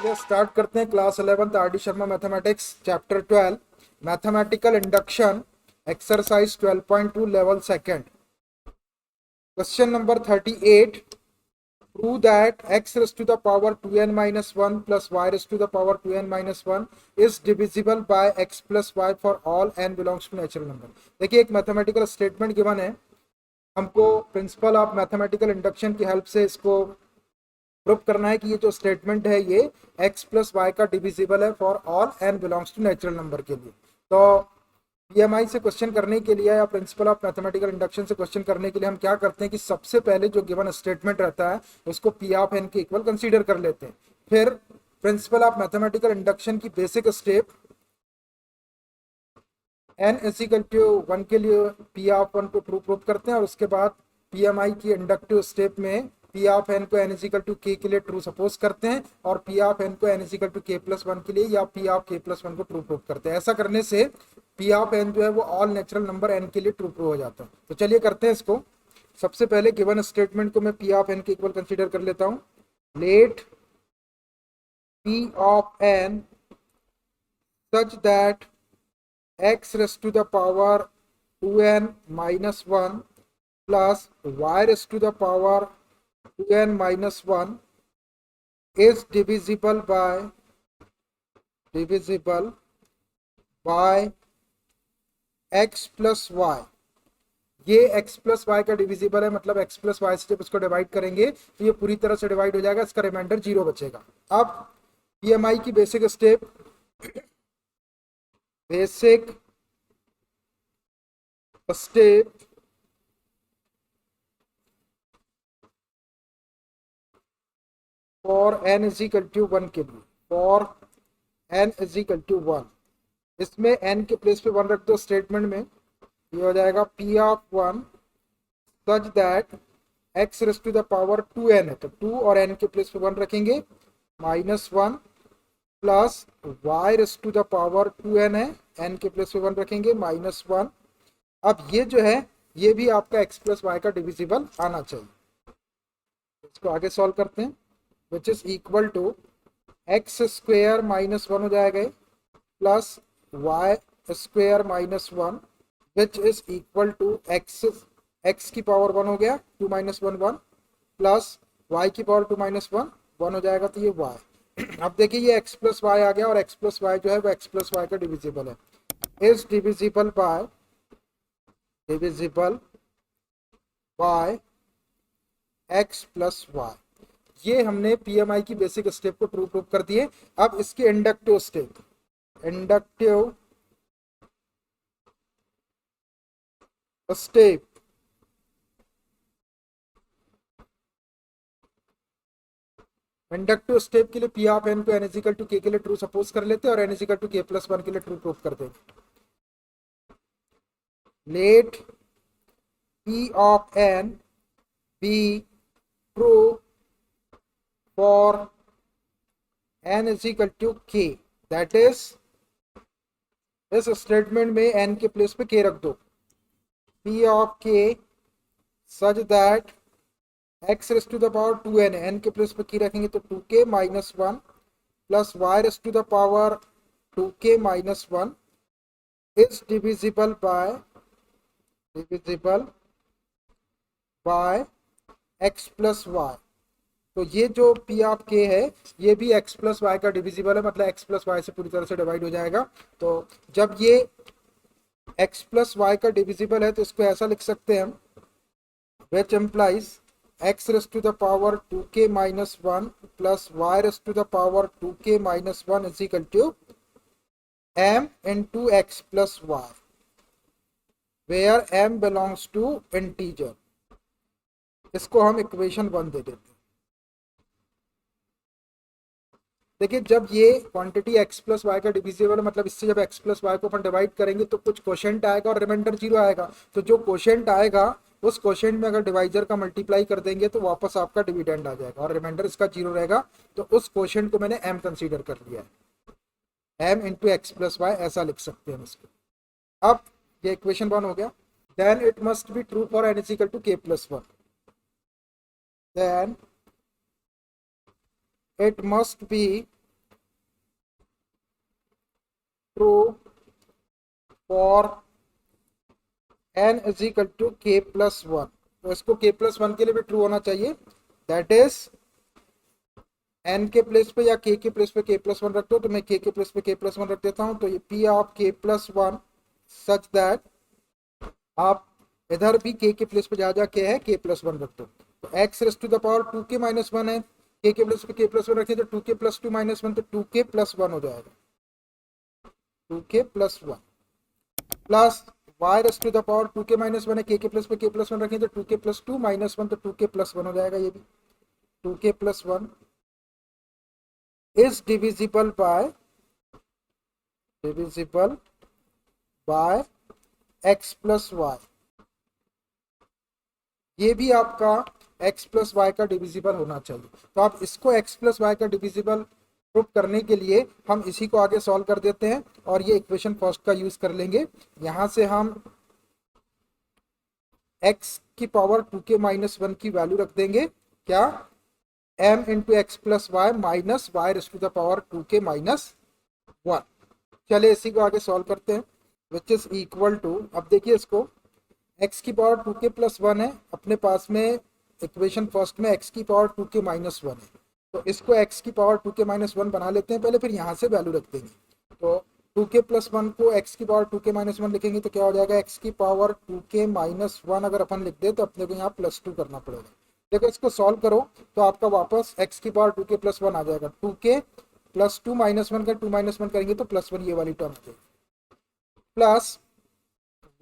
चलिए स्टार्ट करते हैं class 11th R D Sharma mathematics chapter 12 mathematical induction exercise 12.2 level second question number 38 prove that x raised to the power 2n minus 1 plus y raised to the power 2n minus 1 is divisible by x plus y for all n belongs to natural number। देखिए एक mathematical statement given है, हमको principle of mathematical induction की help से इसको prove करना है कि ये जो स्टेटमेंट है ये x प्लस वाई का डिविजिबल है for all n belongs to natural number के लिए। तो पीएमआई से क्वेश्चन करने के लिए या प्रिंसिपल ऑफ मैथमेटिकल इंडक्शन से क्वेश्चन करने के लिए हम क्या करते हैं कि सबसे पहले जो गिवन स्टेटमेंट रहता है उसको पी ऑफ एन के इक्वल कंसीडर कर लेते हैं। फिर प्रिंसिपल ऑफ मैथमेटिकल इंडक्शन की basic step n equal to 1 के लिए पी ऑफ 1 को प्रूव करते हैं और उसके बाद पीएमआई की इंडक्टिव स्टेप में पी ऑफ एन को एन इक्वल टू के लिए ट्रू सपोज करते हैं और पी ऑफ एन को n equal to k plus 1 के लिए या पी ऑफ के प्लस 1 को प्रूव करते हैं। ऐसा करने से पी ऑफ एन जो है वो ऑल नेचुरल नंबर एन के लिए ट्रू हो जाता है। तो चलिए करते हैं इसको। सबसे पहले गिवन स्टेटमेंट को मैं पी ऑफ एन के इक्वल कंसीडर कर लेता हूं। Let P of n such that x raised to the power 2n minus 1 plus y raised to the power 2n minus 1 is divisible by x plus y। ये x plus Y का divisible है, मतलब x plus Y से जब इसको divide करेंगे तो ये पूरी तरह से डिवाइड हो जाएगा, इसका रिमाइंडर 0 बचेगा। अब पीएमआई की basic step for n is equal to 1 के लिए, for n is equal to 1, इसमें n के प्लेस पे 1 रख दो स्टेटमेंट में। ये हो जाएगा p of 1 such that x raise to the power 2n है तो 2 और n के प्लेस पे 1 रखेंगे minus 1 plus y raise to the power 2n है, n के प्लेस पे 1 रखेंगे माइनस 1। अब ये जो है ये भी आपका x प्लस वाई का डिविजिबल आना चाहिए। इसको आगे सॉल्व करते हैं, which is equal to x square minus 1 हो जाएगा plus y square minus 1 which is equal to x की पावर 1 हो गया 2 माइनस 1 1 प्लस वाई की पावर 2 माइनस 1 1 हो जाएगा तो ये वाई। अब देखिए ये x प्लस वाई आ गया और x प्लस वाई जो है वो x प्लस वाई का डिविजिबल है, is divisible by x plus y. ये हमने पीएमआई की बेसिक स्टेप को प्रूव कर दिए। अब इसकी इंडक्टिव स्टेप, इंडक्टिव स्टेप के लिए पी ऑफ एन को एन इक्वल टू के लिए ट्रू सपोज कर लेते हैं और n equal to k plus 1 के लिए ट्रू प्रूव कर देंगे। Let P of n be true for n is equal to k, that is इस स्टेटमेंट में n के प्लेस पे k रख दो। p of k such that x raised to the power 2n है, n के प्लेस पे k रखेंगे तो 2k minus 1 plus y raised to the power 2k minus 1 is divisible by x plus y। तो ये जो p ऑफ k है ये भी x प्लस वाई का डिविजिबल है, मतलब x प्लस वाई से पूरी तरह से डिवाइड हो जाएगा। तो जब ये x प्लस वाई का डिविजिबल है तो इसको ऐसा लिख सकते हैं हम, which implies x raise to the power 2k minus 1 plus y raise to the power 2k minus 1 is equal to m into x plus y, where m belongs to integer. इसको हम इक्वेशन 1 दे देते हैं। देखिए जब ये quantity x plus Y का divisible है, मतलब इससे जब x प्लस वाई को अपन डिवाइड करेंगे तो कुछ क्वोशेंट आएगा और रिमाइंडर 0 आएगा। तो जो क्वोशेंट आएगा उस क्वोशेंट में अगर डिवाइजर का मल्टीप्लाई कर देंगे तो वापस आपका डिविडेंड आ जाएगा और रिमाइंडर इसका 0 रहेगा। तो उस क्वोशेंट को मैंने m कंसीडर कर लिया है, m into x plus y ऐसा लिख सकते हैं इसको। अब ये इक्वेशन 1 हो गया। Then it must be true for n is equal to k plus 1, then it must be true for n is equal to k plus one. तो इसको k प्लस वन के लिए भी ट्रू होना चाहिए, दैट इज n के place पे या k के प्लेस पे k प्लस वन रखते हो, तो मैं k के प्लेस पे k प्लस वन रख देता हूँ। तो ये p of k plus one such that आप इधर भी k के प्लेस पे जा के है k प्लस वन रख दो। तो x raise to the power 2k minus one है, k के प्लेस पे k प्लस वन रखें तो 2k plus two minus one, तो 2k प्लस वन हो जाएगा, 2k plus one plus y raise to the power 2k minus one है, k के प्लेस पे k प्लस वन रखें तो 2k plus two minus one, तो 2k प्लस वन हो जाएगा। ये भी 2k plus one is divisible by x plus y. ये भी आपका x प्लस वाई का डिविजिबल होना चाहिए। तो आप इसको x प्लस वाई का डिविजिबल प्रूव करने के लिए हम इसी को आगे सॉल्व कर देते हैं और ये इक्वेशन फर्स्ट का यूज कर लेंगे। यहां से हम x की पावर 2k माइनस वन की वैल्यू रख देंगे, क्या, m into x plus y minus y raise to the power 2k minus one. चलिए इसी को आगे सॉल्व करते हैं, विच इज इक्वल टू, अब देखिए इसको x की पावर 2k प्लस वन है, अपने पास में इक्वेशन फर्स्ट में x की पावर 2k माइनस वन है, तो इसको x की पावर 2k माइनस वन बना लेते हैं पहले, फिर यहाँ से वैल्यू रख देंगे। तो 2k प्लस वन को x की पावर 2k माइनस वन लिखेंगे तो क्या हो जाएगा, x की पावर 2k माइनस वन अगर अपन लिख दे तो अपने को यहाँ प्लस टू करना पड़ेगा। देखो इसको सॉल्व करो तो आपका वापस x की पावर 2k प्लस वन आ जाएगा, 2k plus two minus one का 2 माइनस वन करेंगे तो प्लस वन, ये वाली टर्म आ जाएगी, plus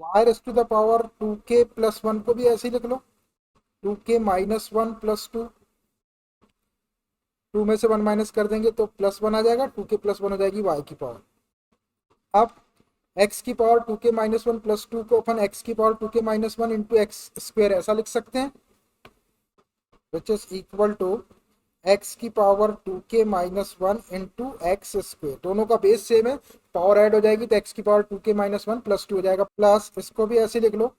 y raise to the power 2k plus one को भी ऐसे ही लिख लो, 2k minus one plus two, 2 में से 1 माइनस कर देंगे तो प्लस वन आ जाएगा, 2k प्लस वन हो जाएगी y की पावर। अब x की power 2k minus one plus two को अपन x की power 2k minus one into x square ऐसा लिख सकते हैं, which is equal to x की power 2k minus one into x square. दोनों का बेस सेम है, पावर ऐड हो जाएगी तो x की power 2k minus one plus two हो जाएगा, प्लस इसको भी ऐसे लिख लो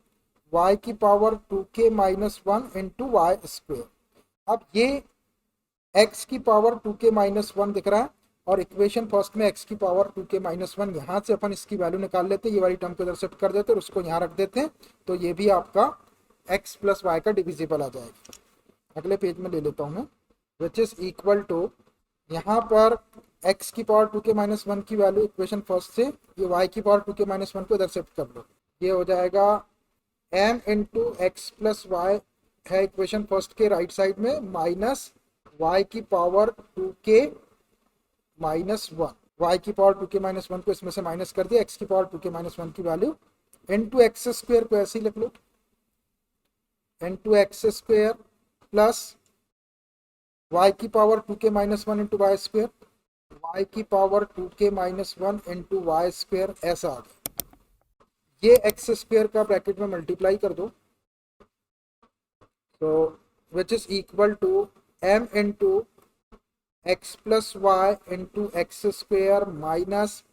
y की power 2k minus one into y square. अब ये x की पावर 2k माइनस वन दिख रहा है और इक्वेशन फर्स्ट में x की पावर 2k माइनस वन, यहाँ से अपन इसकी वैल्यू निकाल लेते हैं, ये वाली टर्म को इधर शिफ्ट कर देते हैं और उसको यहाँ रख देते हैं, तो ये भी आपका x प्लस वाई का डिविजिबल आ जाएगा। अगले पेज में ले लेता हूँ मैं, विच इज इक्वल टू, यहाँ पर x की पावर 2k माइनस वन की वैल्यू इक्वेशन फर्स्ट से ये y की पावर 2k माइनस वन को इधर शिफ्ट कर लो, ये हो जाएगा m into x plus y है इक्वेशन फर्स्ट के राइट साइड में, माइनस y की power 2k minus one, y की पावर 2k माइनस वन को इसमें से माइनस कर दिया, x की पावर 2k माइनस वन की वैल्यू इंटू एक्स स्क्वेयर को ऐसे ही लिख लो, into x square plus y की power 2k minus one into y square, y की power 2k minus one into y square ऐसा आ गया। ये एक्स स्क्वेयर का ब्रैकेट में मल्टीप्लाई कर दो, तो which is equal to m into x plus y into x square minus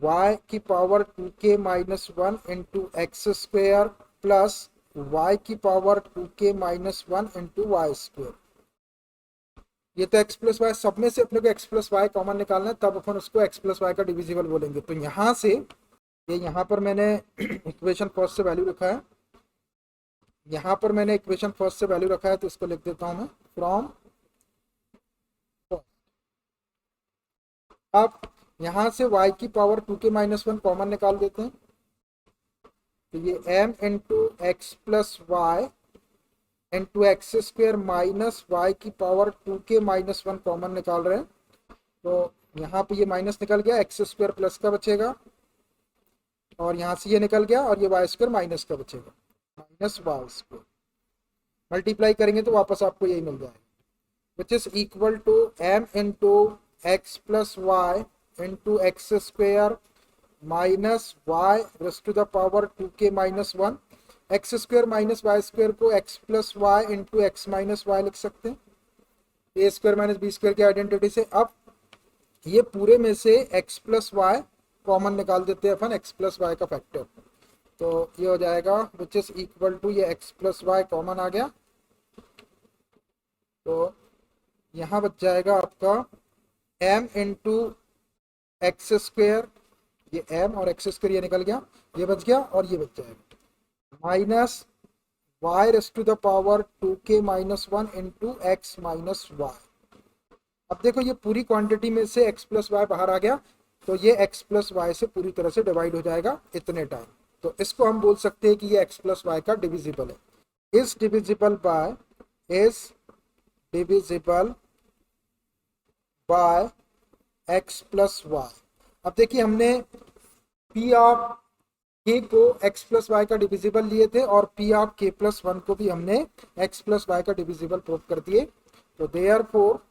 y की power 2k minus one into x square plus y की power 2k minus one into y square. ये तो x plus Y, सब में से अपने को x plus Y common निकालना है, तब अपन उसको x प्लस वाई का डिविजिबल बोलेंगे। तो यहाँ से ये यहाँ पर मैंने इक्वेशन फर्स्ट से वैल्यू रखा है, यहाँ पर मैंने इक्वेशन फर्स्ट से वैल्यू रखा है, तो इसको लिख देता हूँ मैं फ्रॉम। अब यहाँ से y की power 2k minus one common निकाल देते हैं, तो ये m into x plus y into x square minus y की power 2k minus one common निकाल रहे हैं, तो यहाँ पे ये माइनस निकल गया, एक्स स्क्वेयर प्लस का बचेगा और यहाँ से ये निकल गया और ये वाई स्क्वेयर माइनस का बचेगा, माइनस वाई स्क्वेयर मल्टीप्लाई करेंगे तो वापस आपको यही मिल जाएगा, which is equal to m into x plus y into x square minus y raise to the power 2k minus one. X square minus y square को x plus y into x minus y लिख सकते हैं, a square minus b square की identity से। अब ये पूरे में से एक्स प्लस वाई कॉमन निकाल देते हैं अपन, एक्स प्लस वाई का फैक्टर, तो ये हो जाएगा विच इज इक्वल टू, ये एक्स प्लस वाई कॉमन आ गया, तो यहाँ बच जाएगा आपका m इंटू एक्स स्क्वेयर, ये m और एक्स स्क्वेयर ये निकल गया, ये बच गया और ये बच जाएगा, minus y raise to the power 2k minus 1 into x minus y. अब देखो ये पूरी क्वांटिटी में से x प्लस वाई बाहर आ गया, तो ये x प्लस वाई से पूरी तरह से डिवाइड हो जाएगा इतने टाइम। तो इसको हम बोल सकते हैं कि ये x प्लस वाई का डिविजिबल है। Is divisible by, is divisible by x plus y. अब देखिए हमने p ऑफ k को x प्लस वाई का डिविजिबल लिए थे और p ऑफ k प्लस 1 को भी हमने x प्लस वाई का डिविजिबल प्रूव कर दिए। तो therefore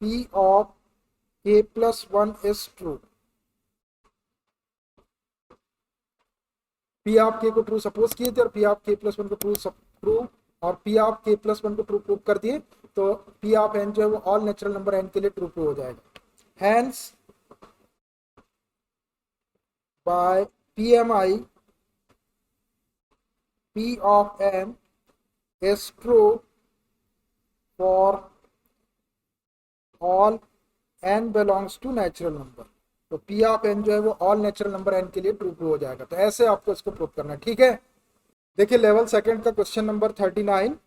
p of k plus 1 is true. p of k को ट्रू सपोज किए थे और p ऑफ k प्लस 1 को ट्रू और p ऑफ k प्लस 1 को ट्रू प्रूव कर दिए, तो p ऑफ n जो है वो ऑल नेचुरल नंबर n के लिए ट्रू प्रूव हो जाएगा। Hence by PMI p of n is true for all n belongs to natural number। तो p ऑफ n जो है वो ऑल नेचुरल नंबर n के लिए ट्रू प्रूव हो जाएगा। तो ऐसे आपको इसको प्रूव करना है, ठीक है। देखिए लेवल सेकंड का question number 39,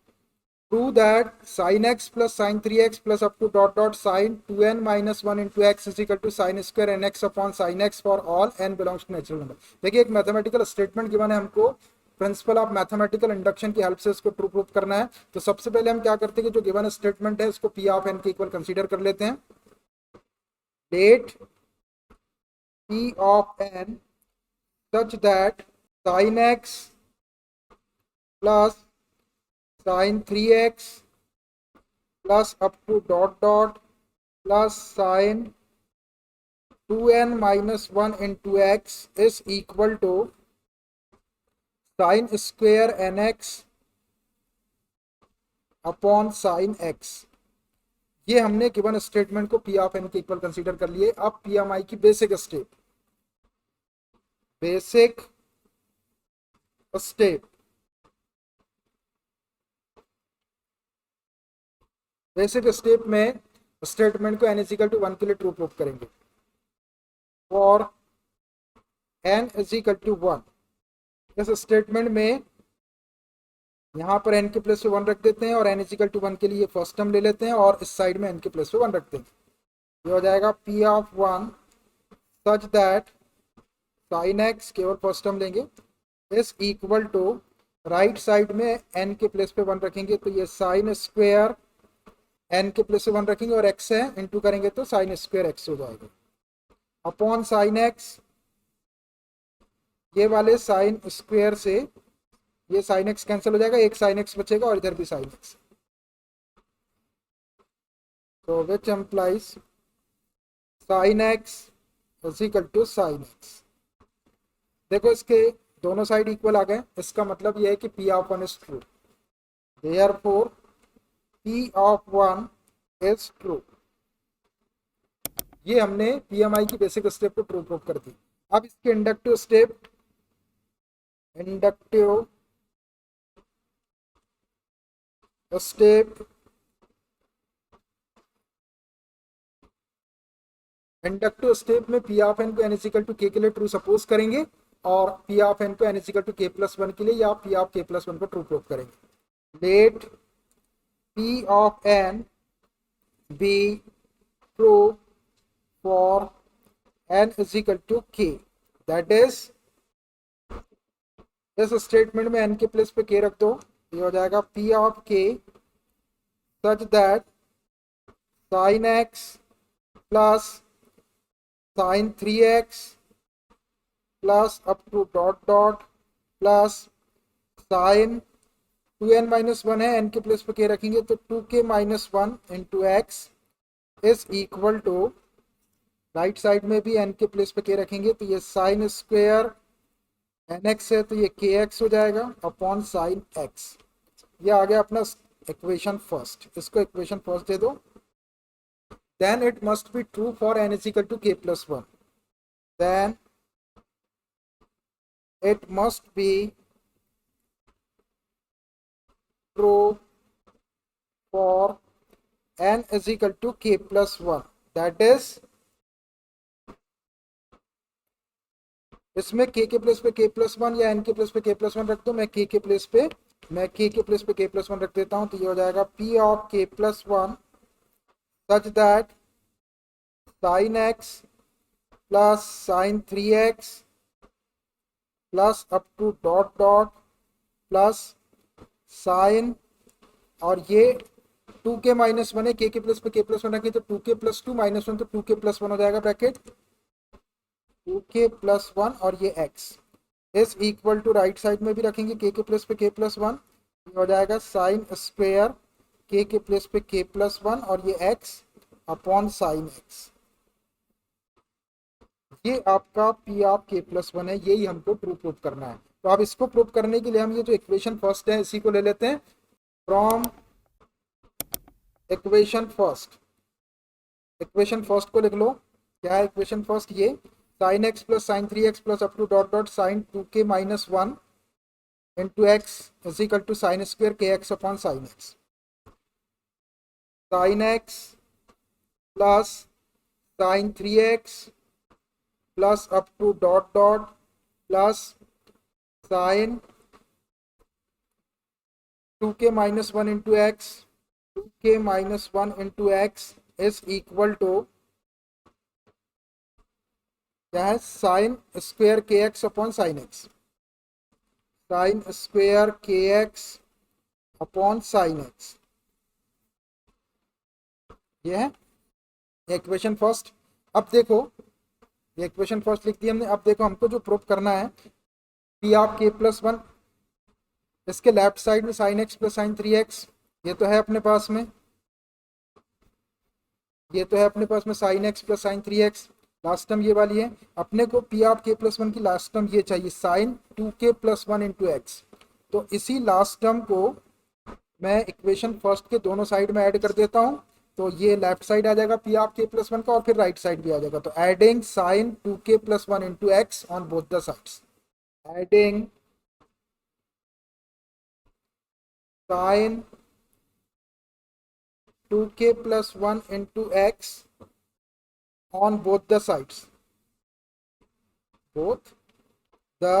prove that sin x plus sin 3x plus up to dot dot sin 2n minus 1 into x is equal to sine square n x upon sine x for all n belongs to natural number. देखिए एक mathematical statement given है, हमको principle of mathematical induction की help से इसको true prove करना है। तो सबसे पहले हम क्या करते हैं कि जो गिवन स्टेटमेंट है इसको p ऑफ n के इक्वल कंसीडर कर लेते हैं। Let p of n such that sin x plus sin 3x plus up to dot dot plus sin 2n minus 1 into x is equal to sine square n x upon sine x. ये हमने given statement को p of n के equal consider कर लिए। अब PMI की basic step, basic step, basic step में statement को n इज इक्वल टू 1 के लिए ट्रू प्रूव करेंगे। For n is equal to 1, इस स्टेटमेंट में यहाँ पर n के प्लेस पे 1 रख देते हैं और n इज इक्वल टू 1 के लिए फर्स्ट टर्म ले लेते हैं और इस साइड में n के प्लेस पे 1 रखते हैं। ये हो जाएगा p of 1 such that sine x, केवल फर्स्ट टर्म लेंगे, is equal to right side में n के प्लेस पे 1 रखेंगे, तो ये साइन स्क्वेयर n के प्लेस पे 1 रखेंगे और x है इंटू करेंगे तो साइन स्क्वेयर x हो जाएगा अपॉन साइन x। ये वाले साइन स्क्वेयर से ये साइन x कैंसिल हो जाएगा, एक साइन x बचेगा और इधर भी साइन x, तो which implies sine x is equal to sine x। देखो इसके दोनों साइड इक्वल आ गए, इसका मतलब ये है कि p of 1 is true, therefore p of 1 is true. ये हमने PMI की बेसिक स्टेप को ट्रू प्रूव कर दी। अब इसके inductive step, inductive step, inductive step में p ऑफ n को n इक्वल टू k के लिए ट्रू सपोज करेंगे और p ऑफ n को n equal to k plus 1 के लिए या p ऑफ k प्लस 1 को ट्रू प्रूव करेंगे। Let p of n be true for n is equal to k, that is इस स्टेटमेंट में n के प्लेस पे k रख दो, ये हो जाएगा p of k such that sine x plus sine 3x plus up to dot dot plus sine 2n minus 1 है, n के प्लेस पे k रखेंगे तो 2k minus 1 into x is equal to, right side में भी n के place पे k रखेंगे तो ये साइन स्क्वेयर nx है तो ये kx हो जाएगा अपॉन साइन x। ये आ गया अपना इक्वेशन फर्स्ट, इसको इक्वेशन फर्स्ट दे दो। Then it must be true for n is equal to k plus 1, then it must be true for n is equal to k plus 1, that is इसमें के place पे के plus one या N के place पे के plus one रख दो, मैं के प्लेस पे के प्लस वन रख देता हूँ। तो ये हो जाएगा P of k plus one such that sign x plus sine three x plus up to dot dot plus sign, और ये टू के माइनस वन है, के प्लेस पे के प्लस वन रखें तो two k plus two minus one, तो two k plus one हो जाएगा bracket two k plus one, और ये x is equal to right side में भी रखेंगे के प्लेस पे के प्लस वन, हो जाएगा साइन स्क्वेयर के प्लेस पे के प्लस वन और ये एक्स अपॉन साइन एक्स। ये आपका P of k plus one है, यही हमको ट्रू प्रूव करना है। तो अब इसको प्रूव करने के लिए हम ये जो इक्वेशन फर्स्ट है इसी को ले लेते हैं from equation first. Equation first को लिख लो, क्या है इक्वेशन फर्स्ट, ये sine x plus sine three x plus up to dot dot sine two k minus one into x is equal to sine square k x upon sine x. Sine x plus sine three x plus up to dot dot plus sine two k minus one into x, two k minus one into x is equal to क्या है, sign square k x upon sine x, sign square k x upon sine x. ये है equation first. अब देखो ये equation first लिख दी हमने। अब देखो हमको जो प्रूव करना है P of k plus one, इसके लेफ्ट साइड में sign x plus sine three x, ये तो है अपने पास में, ये तो है अपने पास में sign x plus sine three x, last term ये वाली है। अपने को P of k plus one की लास्ट टर्म ये चाहिए sign two k plus one into x. तो इसी लास्ट टर्म को मैं इक्वेशन फर्स्ट के दोनों साइड में ऐड कर देता हूँ, तो ये लेफ्ट साइड आ जाएगा P of k plus one का और फिर राइट साइड भी आ जाएगा। तो adding sine two k plus one into x on both the sides, adding sine two k plus one into x on both the sides, both the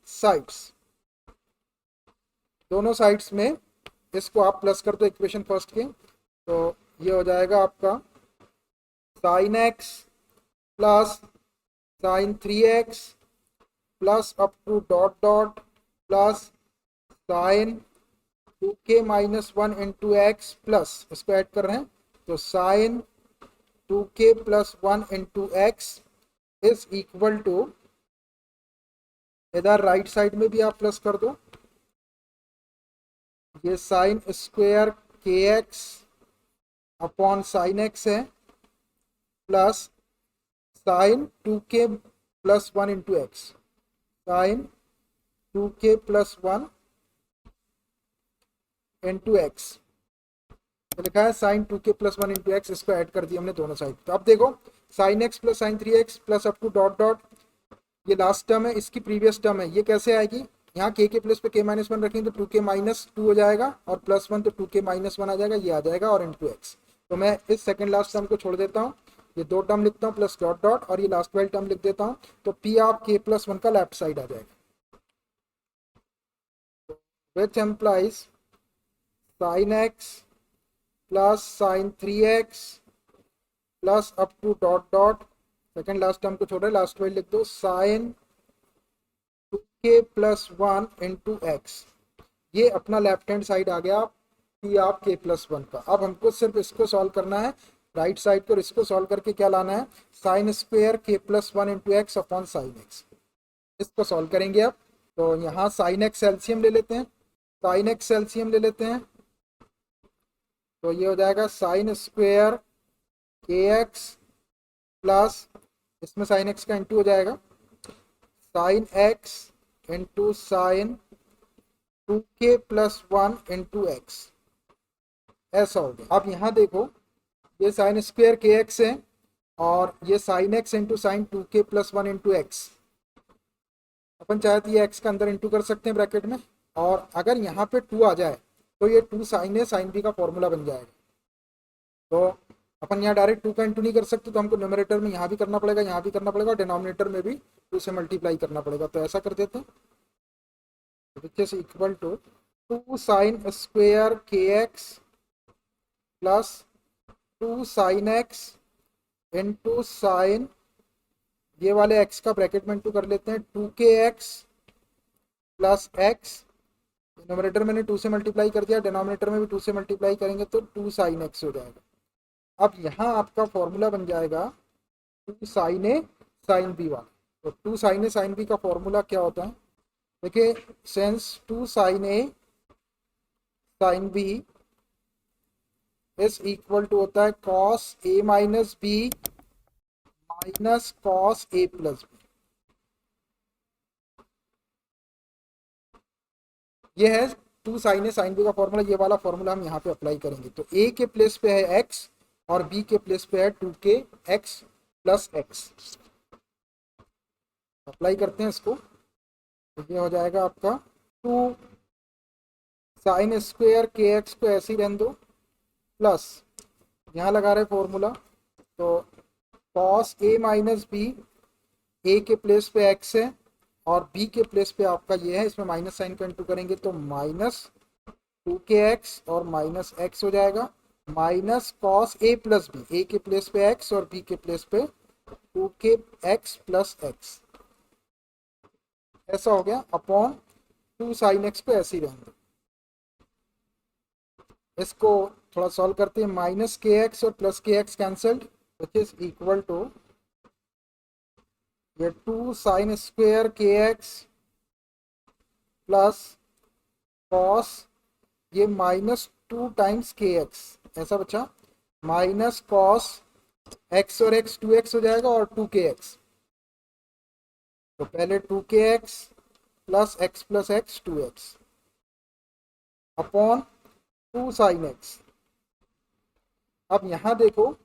sides, दोनों sides में इसको आप प्लस कर दो इक्वेशन फर्स्ट के। तो ये हो जाएगा आपका sine x plus sine three x plus up to dot dot plus sine two k minus one into x plus इसको ऐड कर रहे हैं, तो sine two k plus one into x is equal to, इधर right side में भी आप plus कर दो, ये sine square k x upon sine x है plus sine two k plus one into x, sine two k plus one into x, तो लिखा है sign two k plus one into x, इसको ऐड कर दिया हमने दोनों साइड। तो अब देखो sign x plus sine three x plus up to dot dot, ये लास्ट टर्म है, इसकी प्रीवियस टर्म है, ये कैसे आएगी, यहाँ के प्लस पे के माइनस वन रखेंगे तो टू के माइनस टू हो जाएगा और प्लस वन तो टू के माइनस वन आ जाएगा, ये आ जाएगा और इंटू एक्स। तो मैं इस सेकंड लास्ट टर्म को छोड़ देता हूँ, ये दो टर्म लिखता हूँ प्लस डॉट डॉट और ये लास्ट वाली टर्म लिख देता हूँ, तो P of k plus one का लेफ्ट साइड आ जाएगा, विच implies sign x plus sine three x plus up to dot dot, second last term को छोड़ रहे लास्ट वाली लिख दो, sign two k plus one into x. ये अपना लेफ्ट हैंड साइड आ गया P of k plus one का। अब हमको सिर्फ इसको सॉल्व करना है राइट साइड को, इसको सॉल्व करके क्या लाना है, साइन स्क्वेयर के plus one into x upon sine x, इसको सॉल्व करेंगे। अब तो यहाँ साइन एक्स एलसीएम ले लेते हैं, साइन एक्स एलसीएम ले लेते हैं, तो ये हो जाएगा sign square k x plus इसमें साइन एक्स का इंटू हो जाएगा sign x into sign two k plus one into x, ऐसा हो गया। अब यहाँ देखो ये साइन स्क्वेयर के एक्स है और ये sine x into sign two k plus one into x, अपन चाहे तो ये एक्स का अंदर इंटू कर सकते हैं ब्रैकेट में, और अगर यहाँ पे टू आ जाए तो ये two sine a sine b का फॉर्मूला बन जाएगा। तो अपन यहाँ डायरेक्ट टू का इंटू नहीं कर सकते, तो हमको न्यूमरेटर में यहाँ भी करना पड़ेगा, यहाँ भी करना पड़ेगा और डिनोमिनेटर में भी 2 से मल्टीप्लाई करना पड़ेगा, तो ऐसा कर देते हैं, which is equal to 2 sine square k x plus 2 sine x into sine, ये वाले x का ब्रैकेट में इंटू कर लेते हैं, 2kx प्लस एक्स, डिनोमिनेटर मैंने 2 से मल्टीप्लाई कर दिया, डिनोमिनेटर में भी 2 से मल्टीप्लाई करेंगे तो 2 साइन एक्स हो जाएगा। अब यहाँ आपका फॉर्मूला बन जाएगा 2 साइन ए साइन बी वाला। तो 2 साइन ए साइन बी का फॉर्मूला क्या होता है, देखिए, since 2 sine a sine b is equal to होता है cos a minus b minus cos a plus b. ये है 2 साइन ए साइन बी का फॉर्मूला। ये वाला फॉर्मूला हम यहाँ पे अप्लाई करेंगे, तो ए के प्लेस पे है एक्स और बी के प्लेस पे है 2k x plus x. Apply करते हैं इसको, तो ये हो जाएगा आपका 2 साइन स्क्वेयर के एक्स को ऐसे ही रहने दो, प्लस यहाँ लगा रहे फॉर्मूला, तो कॉस ए माइनस बी, ए के प्लेस पे एक्स है और बी के प्लेस पे आपका ये है, इसमें माइनस साइन का इंटू करेंगे तो माइनस 2kx और माइनस एक्स हो जाएगा, minus cos a plus B, ए के प्लेस पे एक्स और बी के प्लेस पे 2kx प्लस एक्स, ऐसा हो गया, अपॉन 2 साइन एक्स को ऐसे ही रहेंगे। इसको थोड़ा सॉल्व करते हैं, माइनस के एक्स और plus k x cancelled, which is equal to ये 2 sine square k x plus cos ये माइनस 2 टाइम्स के एक्स, ऐसा बचा, माइनस कॉस एक्स और एक्स 2x हो जाएगा और 2kx, तो पहले 2kx plus x 2x upon 2 sine x. अब यहाँ देखो,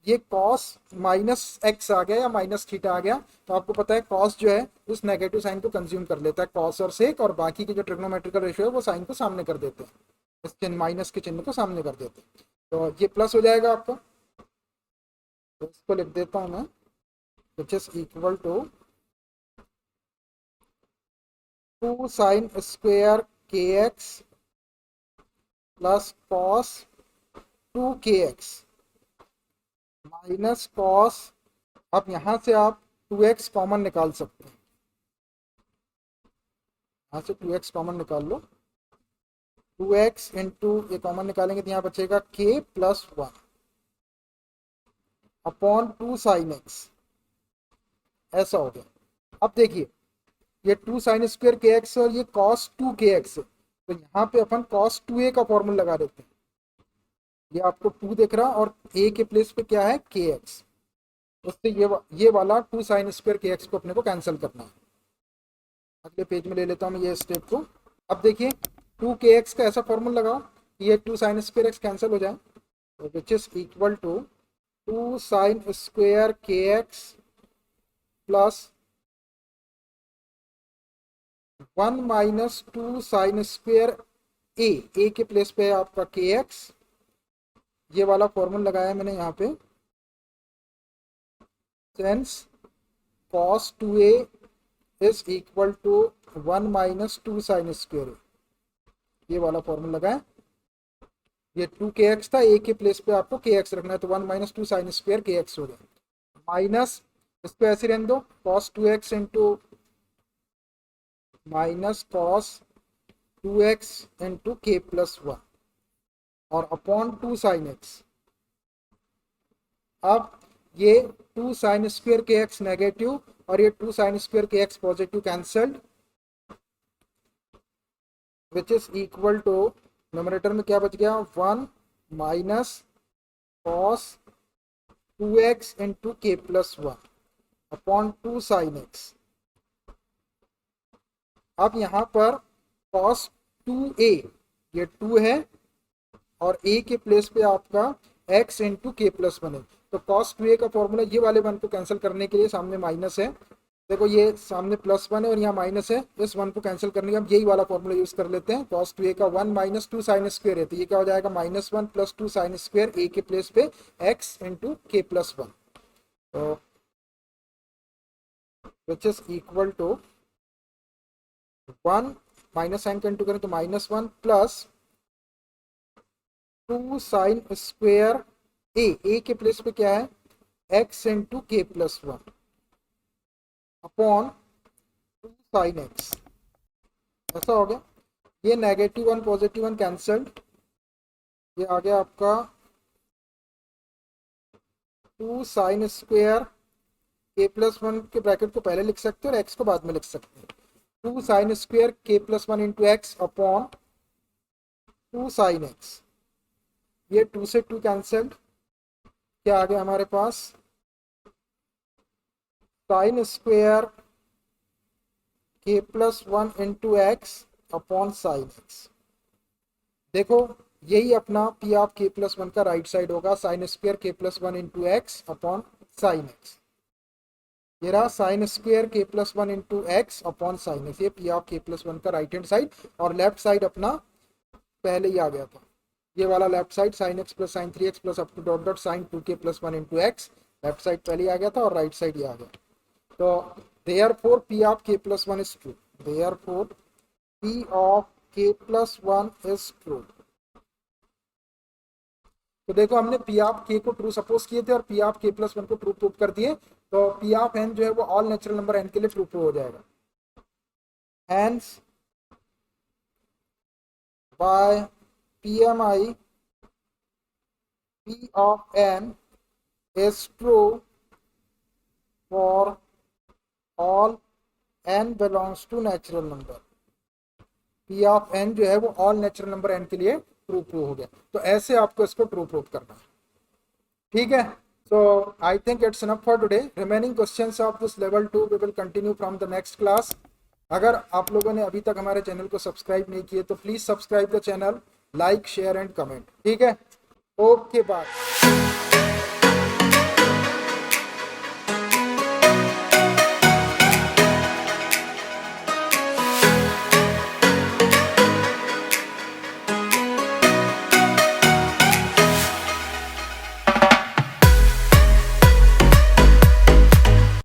ये कॉस माइनस एक्स आ गया या माइनस थीटा आ गया, तो आपको पता है कॉस जो है उस नेगेटिव साइन को कंज्यूम कर लेता है, कॉस और सेक, और बाकी के जो ट्रिग्नोमेट्रिकल रेशियो है वो साइन को सामने कर देते हैं, इस चिन्ह माइनस के चिन्ह को सामने कर देते हैं, तो ये प्लस हो जाएगा आपका, तो इसको लिख देता हूँ मैं, which is equal to 2 sine square k x plus cos 2kx minus cos, अब यहां से आप 2x कॉमन निकाल सकते हैं, यहां से 2x कॉमन निकाल लो, 2x इंटू ये कॉमन निकालेंगे तो यहाँ बचेगा k plus 1 upon 2 sine x, ऐसा हो गया। अब देखिए, ये 2 साइन स्क्वेयर के एक्स और ये कॉस 2kx है, तो यहाँ पे अपन कॉस 2a का फॉर्मूला लगा देते हैं, ये आपको 2 दिख रहा और a के प्लेस पे क्या है kx, उससे ये वाला 2 साइन स्क्वायर kx को अपने को कैंसिल करना है। अगले पेज में ले लेता हूँ ये स्टेप को। अब देखिए 2kx का ऐसा फॉर्मूला लगाओ कि ये 2 साइन स्क्वायर x कैंसिल हो जाए, तो which is equal to 2 sine square kx plus 1 minus 2 sine square a के प्लेस पे है आपका kx, ये वाला फॉर्मूला लगाया मैंने यहाँ पे, since cos 2a is equal to 1 minus 2 sine square, ये वाला फॉर्मूला लगाए, ये 2kx था, a के प्लेस पे आपको kx रखना है, तो 1 माइनस 2 साइन स्क्वायर kx हो गया, माइनस इस पे ऐसे रहने दो, cos 2x into minus cos 2x into k plus 1 और अपॉन 2 साइन एक्स। अब ये 2 sine square k x negative और ये 2 sine square k x positive cancelled, which is equal to numerator में क्या बच गया 1 minus cos 2x into k plus 1 upon 2 sine x. अब यहाँ पर कॉस 2a ये 2 है और a के प्लेस पे आपका x इंटू के प्लस 1 है, तो कॉस 2a का फॉर्मूला ये वाले वन को कैंसिल करने के लिए सामने माइनस है, देखो ये सामने प्लस 1 है और यहाँ माइनस है, इस वन को कैंसिल करने के हम यही वाला फॉर्मूला यूज कर लेते हैं, कॉस 2a का 1 माइनस 2 साइन स्क्वायर है, तो ये क्या हो जाएगा -1 प्लस 2 साइन स्क्वायर a के प्लेस पे x इंटू के प्लस 1, तो which is equal to 1 minus sine का इंटू करें तो -1 प्लस 2 साइन स्क्वेयर ए के प्लेस पे क्या है x into k plus 1 upon 2 sine x. ऐसा हो गया। ये -1 +1 कैंसल्ड, ये आ गया आपका 2 साइन स्क्वेयर के प्लस 1 के ब्रैकेट को पहले लिख सकते हैं और x को बाद में लिख सकते हैं। 2 साइन स्क्वेयर के plus 1 into x upon 2 sine x. ये 2 से 2 कैंसल्ड, क्या आ गया हमारे पास साइन स्क्वेयर के plus 1 into x upon sine x. देखो यही अपना पी ऑफ के प्लस 1 का राइट साइड होगा, साइन स्क्वेयर के plus 1 into x upon sine x. ये रहा साइन स्क्वेयर के plus 1 into x upon sine x, ये पी ऑफ के प्लस 1 का राइट हैंड साइड। और लेफ्ट साइड अपना पहले ही आ गया था, ये वाला left side sine x plus sine 3x plus up to dot dot sine 2k plus 1 into x, left side पहले ही आ गया था और राइट साइड ये आ गया। तो therefore P of k plus 1 is true, therefore P of k plus 1 is true. तो देखो हमने पी ऑफ के को ट्रू सपोज किए थे और पी ऑफ के प्लस 1 को ट्रू प्रूव कर दिए, तो पी ऑफ एन जो है वो ऑल नेचुरल नंबर एन के लिए ट्रू प्रूव हो जाएगा। Hence by PMI P of n is true for all n belongs to natural number। P of n जो है वो ऑल नेचुरल नंबर n के लिए ट्रू प्रूव हो गया। तो ऐसे आपको इसको ट्रू प्रूव करना है, ठीक है। So I think it's enough for today. Remaining questions of this level 2 we will continue from the next class. अगर आप लोगों ने अभी तक हमारे चैनल को सब्सक्राइब नहीं किए तो please subscribe the channel, like share and comment, ठीक है। Okay bye.